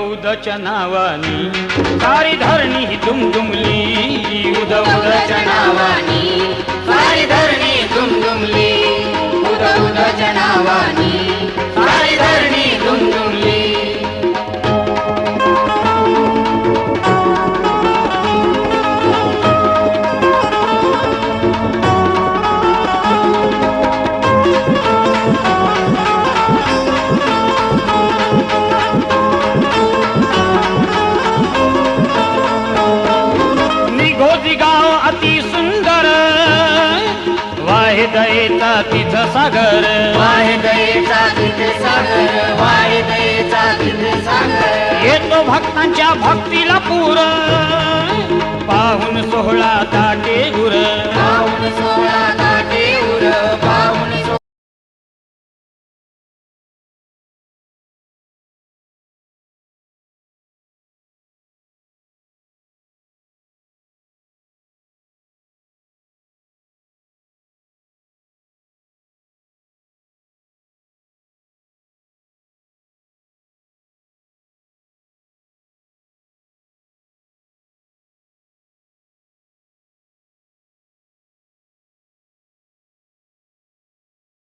उदच्या नावानी सारी धरणी ही दुमदुमली, उद उदच्या नावानी सारी धरणी दुमदुमली, उद उदच्या नावानी सारी धरणी दुमदुमली. गाव अति सुंदर वाहे दयेचा तिथं सागर, वाहे दयेचा तिथे सागर, वाहे दयेचा तिथे सागर. येतो भक्तांच्या भक्तीला पूर पाहून सोहळा ताटे गुर, पाहून सोहळा ताटे